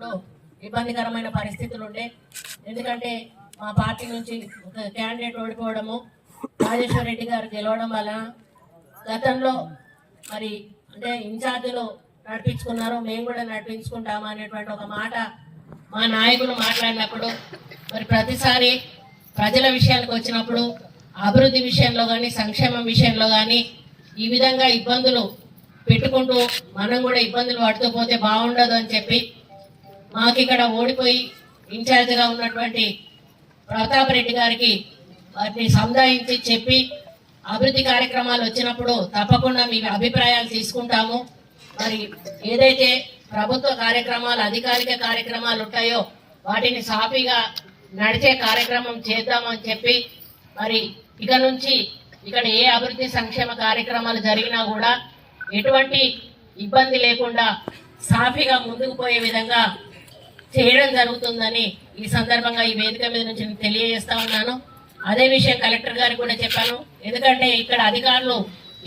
చేసినప్పుడు ఇబ్బందికరమైన పరిస్థితులు ఉండే. ఎందుకంటే మా పార్టీ నుంచి ఒక క్యాండిడేట్ ఓడిపోవడము, రాజేశ్వర్ రెడ్డి గారు గెలవడం వల్ల గతంలో మరి అంటే ఇన్ఛార్జీలు నడిపించుకున్నారు, మేము కూడా నడిపించుకుంటాము అనేటువంటి ఒక మాట మా నాయకులు మాట్లాడినప్పుడు మరి ప్రతిసారి ప్రజల విషయానికి వచ్చినప్పుడు అభివృద్ధి విషయంలో కానీ సంక్షేమం విషయంలో కానీ ఈ విధంగా ఇబ్బందులు పెట్టుకుంటూ మనం కూడా ఇబ్బందులు పడుతూ పోతే బాగుండదు అని చెప్పి మాకు ఇక్కడ ఓడిపోయి ఇన్ఛార్జిగా ఉన్నటువంటి ప్రతాప్ రెడ్డి గారికి వాటిని సముదాయించి చెప్పి అభివృద్ధి కార్యక్రమాలు వచ్చినప్పుడు తప్పకుండా మీ అభిప్రాయాలు తీసుకుంటాము. మరి ఏదైతే ప్రభుత్వ కార్యక్రమాలు అధికారిక కార్యక్రమాలు ఉంటాయో వాటిని సాఫీగా నడిచే కార్యక్రమం చేద్దామని చెప్పి మరి ఇక నుంచి ఇక్కడ ఏ అభివృద్ధి సంక్షేమ కార్యక్రమాలు జరిగినా కూడా ఎటువంటి ఇబ్బంది లేకుండా సాఫీగా ముందుకు పోయే విధంగా చేయడం జరుగుతుందని ఈ సందర్భంగా ఈ వేదిక మీద నుంచి తెలియజేస్తా ఉన్నాను. అదే విషయం కలెక్టర్ గారికి కూడా చెప్పాను. ఎందుకంటే ఇక్కడ అధికారులు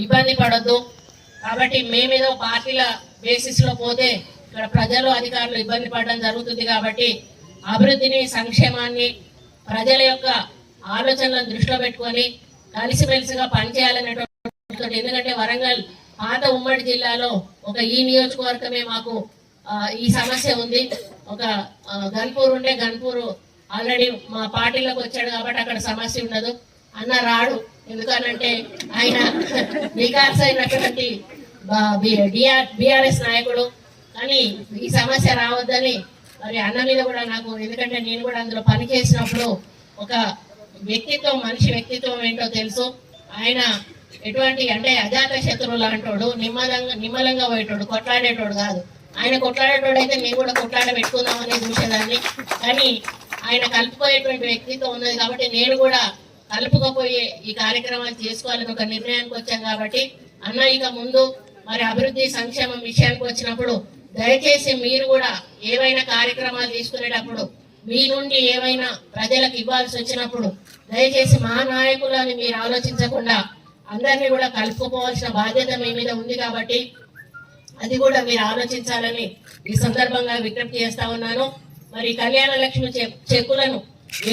ఇబ్బంది పడొద్దు కాబట్టి మేమేదో పార్టీల బేసిస్ లో పోతే ఇక్కడ ప్రజలు అధికారులు ఇబ్బంది పడడం జరుగుతుంది కాబట్టి అభివృద్ధిని సంక్షేమాన్ని ప్రజల యొక్క ఆలోచనలను దృష్టిలో పెట్టుకొని కలిసిమెలిసిగా పనిచేయాలనేటువంటి, ఎందుకంటే వరంగల్ పాత ఉమ్మడి జిల్లాలో ఒక ఈ నియోజకవర్గమే మాకు ఈ సమస్య ఉంది. ఒక గన్పూర్ ఉండే, గన్పూర్ ఆల్రెడీ మా పార్టీలోకి వచ్చాడు కాబట్టి అక్కడ సమస్య ఉండదు. అన్న రాడు, ఎందుకనంటే ఆయన నికార్స్ అయినటువంటి బీఆర్ఎస్ నాయకుడు. కానీ ఈ సమస్య రావద్దని మరి అన్న మీద కూడా నాకు, ఎందుకంటే నేను కూడా అందులో పనిచేసినప్పుడు ఒక వ్యక్తిత్వం, మనిషి వ్యక్తిత్వం ఏంటో తెలుసు. ఆయన ఎటువంటి అంటే అజాత శత్రువు లాంటోడు, నిమ్మలంగా పోయేటోడు, కొట్లాడేటోడు కాదు. ఆయన కొట్లాడేటోడు అయితే నేను కూడా కొట్లాడ పెట్టుకుందామని చూసేదాన్ని. కానీ ఆయన కలుపుకోయేటువంటి వ్యక్తిత్వం ఉన్నది కాబట్టి నేను కూడా కలుపుకపోయే ఈ కార్యక్రమాలు చేసుకోవాలని ఒక నిర్ణయానికి వచ్చాం. కాబట్టి అన్న ఇక ముందు మరి అభివృద్ధి సంక్షేమం విషయానికి వచ్చినప్పుడు దయచేసి మీరు కూడా ఏవైనా కార్యక్రమాలు తీసుకునేటప్పుడు మీ నుండి ఏవైనా ప్రజలకు ఇవ్వాల్సి వచ్చినప్పుడు దయచేసి మా నాయకులని మీరు ఆలోచించకుండా అందరినీ కూడా కలుపుకోవాల్సిన బాధ్యత మీ మీద ఉంది. కాబట్టి అది కూడా మీరు ఆలోచించాలని ఈ సందర్భంగా విజ్ఞప్తి చేస్తా ఉన్నాను. మరి కళ్యాణ లక్ష్మి చెక్కులను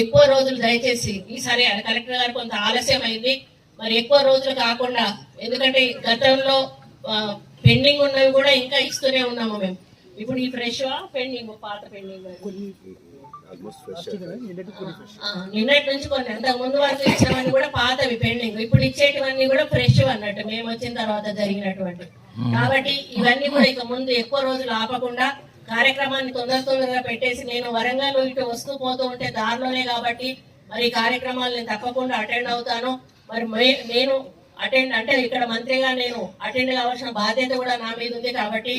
ఎక్కువ రోజులు దయచేసి ఈసారి కలెక్టర్ గారు కొంత ఆలస్యం అయింది, మరి ఎక్కువ రోజులు కాకుండా, ఎందుకంటే గతంలో పెండింగ్ ఉన్నవి కూడా ఇంకా ఇస్తూనే ఉన్నాము మేము. ఇప్పుడు ఈ ఫ్రెష్ పెండింగ్, పాత పెండింగ్ నిన్నటి నుంచి కొన్ని అంతకు ముందు వరకు ఇచ్చినవన్నీ కూడా పాతవి పెండింగ్, ఇప్పుడు ఇచ్చేటివన్నీ కూడా ఫ్రెష్ అన్నట్టు మేము వచ్చిన తర్వాత జరిగినటువంటి. కాబట్టి ఇవన్నీ కూడా ఇక ముందు ఎక్కువ రోజులు ఆపకుండా కార్యక్రమాన్ని తొందరగా పెట్టేసి, నేను వరంగల్ ఇటు వస్తూ పోతూ ఉంటే దారిలోనే కాబట్టి మరి కార్యక్రమాలు నేను తప్పకుండా అటెండ్ అవుతాను. మరి నేను అటెండ్ అంటే ఇక్కడ మంత్రిగా నేను అటెండ్ కావాల్సిన బాధ్యత కూడా నా మీద ఉంది కాబట్టి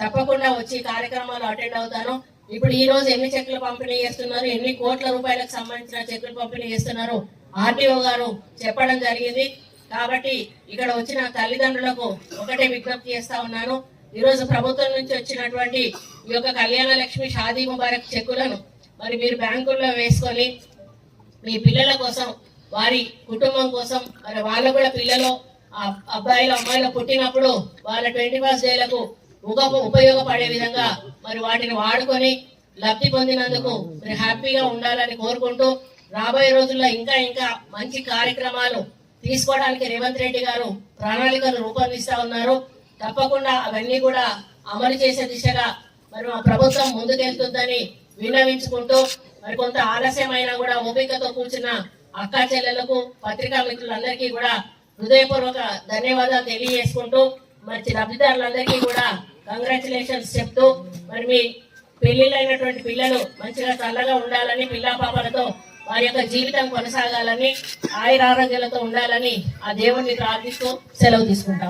తప్పకుండా వచ్చి కార్యక్రమాలు అటెండ్ అవుతాను. ఇప్పుడు ఈ రోజు ఎన్ని చెక్కులు పంపిణీ చేస్తున్నారు, ఎన్ని కోట్ల రూపాయలకు సంబంధించిన చెక్కులు పంపిణీ చేస్తున్నారు ఆర్టీఓ గారు చెప్పడం జరిగింది. కాబట్టి ఇక్కడ వచ్చిన తల్లిదండ్రులకు ఒకటే విజ్ఞప్తి చేస్తా ఉన్నాను. ఈ రోజు ప్రభుత్వం నుంచి వచ్చినటువంటి ఈ యొక్క కళ్యాణ లక్ష్మి షాదీ ముబారక్ చెక్కులను మరి మీరు బ్యాంకుల్లో వేసుకొని మీ పిల్లల కోసం, వారి కుటుంబం కోసం, మరి వాళ్ళ కూడా పిల్లలు అబ్బాయిలు అమ్మాయిలు పుట్టినప్పుడు వాళ్ళ 21st డేలకు ఉపయోగపడే విధంగా మరి వాటిని వాడుకొని లబ్ధి పొందినందుకు మరి హ్యాపీగా ఉండాలని కోరుకుంటూ రాబోయే రోజుల్లో ఇంకా మంచి కార్యక్రమాలు తీసుకోవడానికి రేవంత్ రెడ్డి గారు ప్రణాళికలు రూపొందిస్తా ఉన్నారు. తప్పకుండా అవన్నీ కూడా అమలు చేసే దిశగా మరి మా ప్రభుత్వం ముందుకెళ్తుందని విన్నవించుకుంటూ, మరి కొంత ఆలస్యమైనా కూడా ఓపికతో కూర్చున్న అక్కా చెల్లెలకు, పత్రికా మిత్రులందరికీ కూడా హృదయపూర్వక ధన్యవాదాలు తెలియజేసుకుంటూ, మరి లబ్ధిదారులందరికీ కూడా కంగ్రాచులేషన్స్ చెప్తూ, మరి మీ పెళ్లిళ్ళైనటువంటి పిల్లలు మంచిగా చల్లగా ఉండాలని, పిల్లా పాపలతో వారి యొక్క జీవితం కొనసాగాలని, ఆయురారోగ్యాలతో ఉండాలని ఆ దేవుణ్ణి ప్రార్థిస్తూ సెలవు తీసుకుంటాం.